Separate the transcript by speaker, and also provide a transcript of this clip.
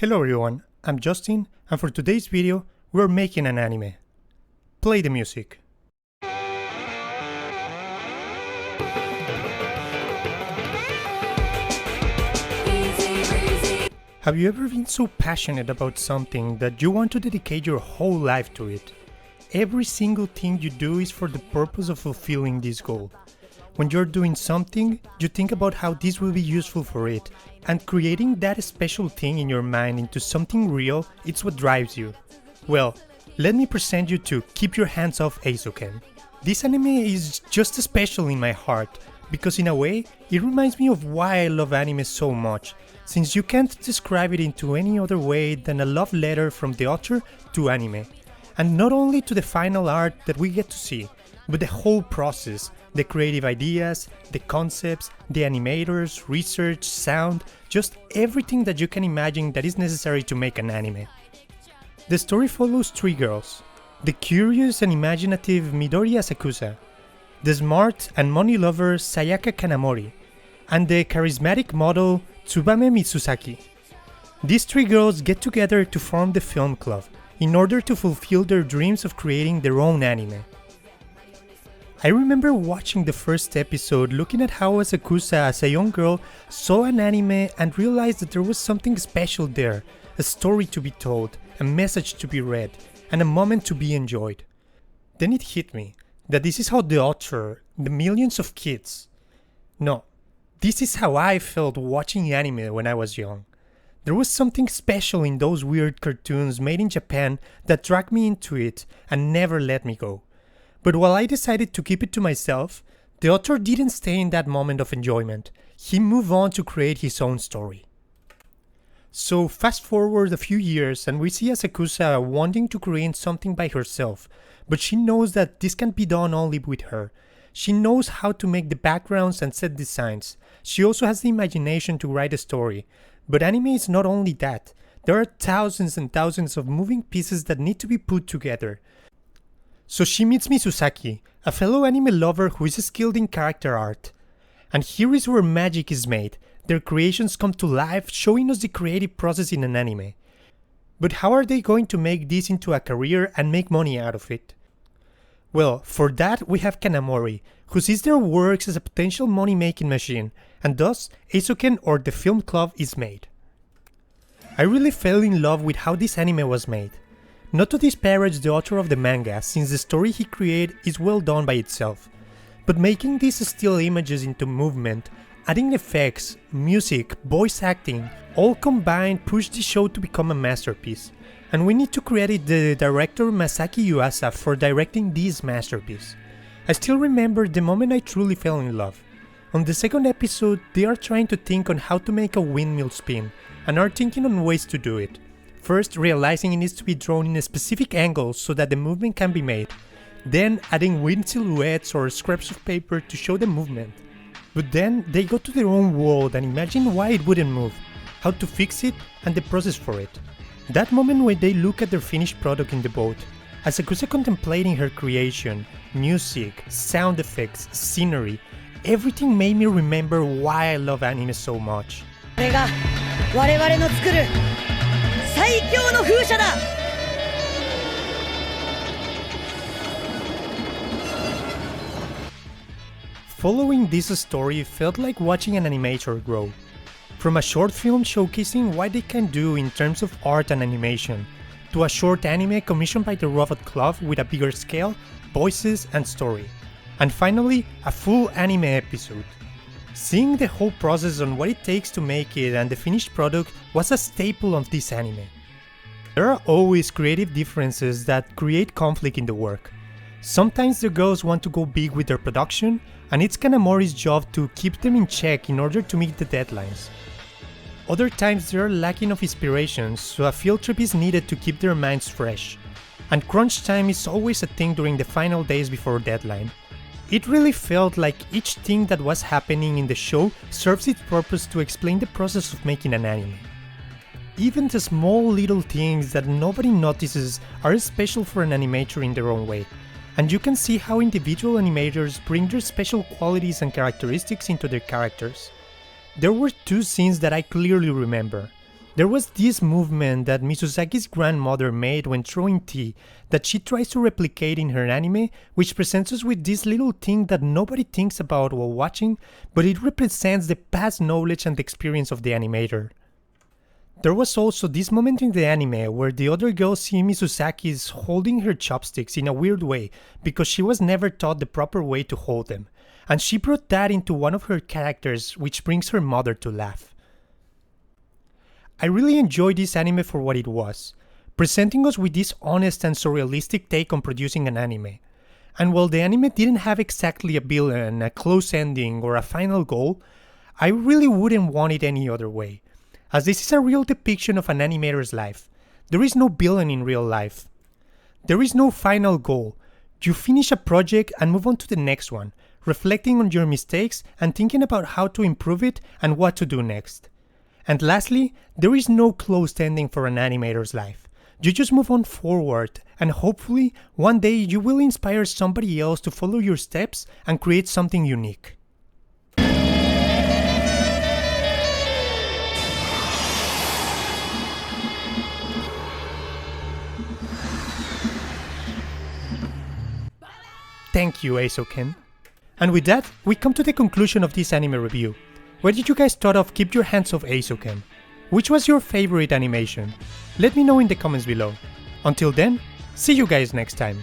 Speaker 1: Hello everyone, I'm Justin, and for today's video, we're making an anime. Play the music. Have you ever been so passionate about something that you want to dedicate your whole life to it? Every single thing you do is for the purpose of fulfilling this goal. When you're doing something, you think about how this will be useful for it, and creating that special thing in your mind into something real, it's what drives you. Well, let me present you to Keep Your Hands Off Eizouken. This anime is just special in my heart, because in a way, it reminds me of why I love anime so much, since you can't describe it into any other way than a love letter from the author to anime. And not only to the final art that we get to see, but the whole process, the creative ideas, the concepts, the animators, research, sound, just everything that you can imagine that is necessary to make an anime. The story follows three girls: the curious and imaginative Midori Asakusa, the smart and money lover Sayaka Kanamori, and the charismatic model Tsubame Mitsusaki. These three girls get together to form the film club in order to fulfill their dreams of creating their own anime. I remember watching the first episode, looking at how Asakusa as a young girl saw an anime and realized that there was something special there, a story to be told, a message to be read, and a moment to be enjoyed. Then it hit me that this is how the author, the millions of kids... No, this is how I felt watching anime when I was young. There was something special in those weird cartoons made in Japan that dragged me into it and never let me go. But while I decided to keep it to myself, the author didn't stay in that moment of enjoyment. He moved on to create his own story. So fast forward a few years and we see Asakusa wanting to create something by herself, but she knows that this can be done only with her. She knows how to make the backgrounds and set designs. She also has the imagination to write a story. But anime is not only that. There are thousands and thousands of moving pieces that need to be put together. So she meets Mitsusaki, a fellow anime lover who is skilled in character art. And here is where magic is made. Their creations come to life, showing us the creative process in an anime. But how are they going to make this into a career and make money out of it? Well, for that we have Kanamori, who sees their works as a potential money-making machine, and thus Eizouken, or the film club, is made. I really fell in love with how this anime was made. Not to disparage the author of the manga, since the story he created is well done by itself, but making these still images into movement, adding effects, music, voice acting, all combined push the show to become a masterpiece. And we need to credit the director Masaki Yuasa for directing this masterpiece. I still remember the moment I truly fell in love. On the second episode, they are trying to think on how to make a windmill spin, and are thinking on ways to do it. First, realizing it needs to be drawn in a specific angle so that the movement can be made. Then adding wind silhouettes or scraps of paper to show the movement. But then they go to their own world and imagine why it wouldn't move, how to fix it, and the process for it. That moment when they look at their finished product in the boat, Asakusa contemplating her creation, music, sound effects, scenery, everything made me remember why I love anime so much. Following this story felt like watching an animator grow. From a short film showcasing what they can do in terms of art and animation, to a short anime commissioned by the Robot Club with a bigger scale, voices and story. And finally, a full anime episode. Seeing the whole process on what it takes to make it and the finished product was a staple of this anime. There are always creative differences that create conflict in the work. Sometimes the girls want to go big with their production, and it's Kanamori's job to keep them in check in order to meet the deadlines. Other times they are lacking of inspiration, so a field trip is needed to keep their minds fresh. And crunch time is always a thing during the final days before deadline. It really felt like each thing that was happening in the show serves its purpose to explain the process of making an anime. Even the small little things that nobody notices are special for an animator in their own way, and you can see how individual animators bring their special qualities and characteristics into their characters. There were two scenes that I clearly remember. There was this movement that Misuzaki's grandmother made when throwing tea that she tries to replicate in her anime, which presents us with this little thing that nobody thinks about while watching, but it represents the past knowledge and experience of the animator. There was also this moment in the anime where the other girls see Mizusaki is holding her chopsticks in a weird way because she was never taught the proper way to hold them, and she brought that into one of her characters, which brings her mother to laugh. I really enjoyed this anime for what it was, presenting us with this honest and surrealistic take on producing an anime. And while the anime didn't have exactly a villain, a close ending, or a final goal, I really wouldn't want it any other way, as this is a real depiction of an animator's life. There is no villain in real life. There is no final goal. You finish a project and move on to the next one, reflecting on your mistakes and thinking about how to improve it and what to do next. And lastly, there is no closed ending for an animator's life. You just move on forward, and hopefully, one day you will inspire somebody else to follow your steps and create something unique. Thank you, Eizouken. And with that, we come to the conclusion of this anime review. What did you guys thought of Keep Your Hands Off Eizouken? Which was your favorite animation? Let me know in the comments below. Until then, see you guys next time.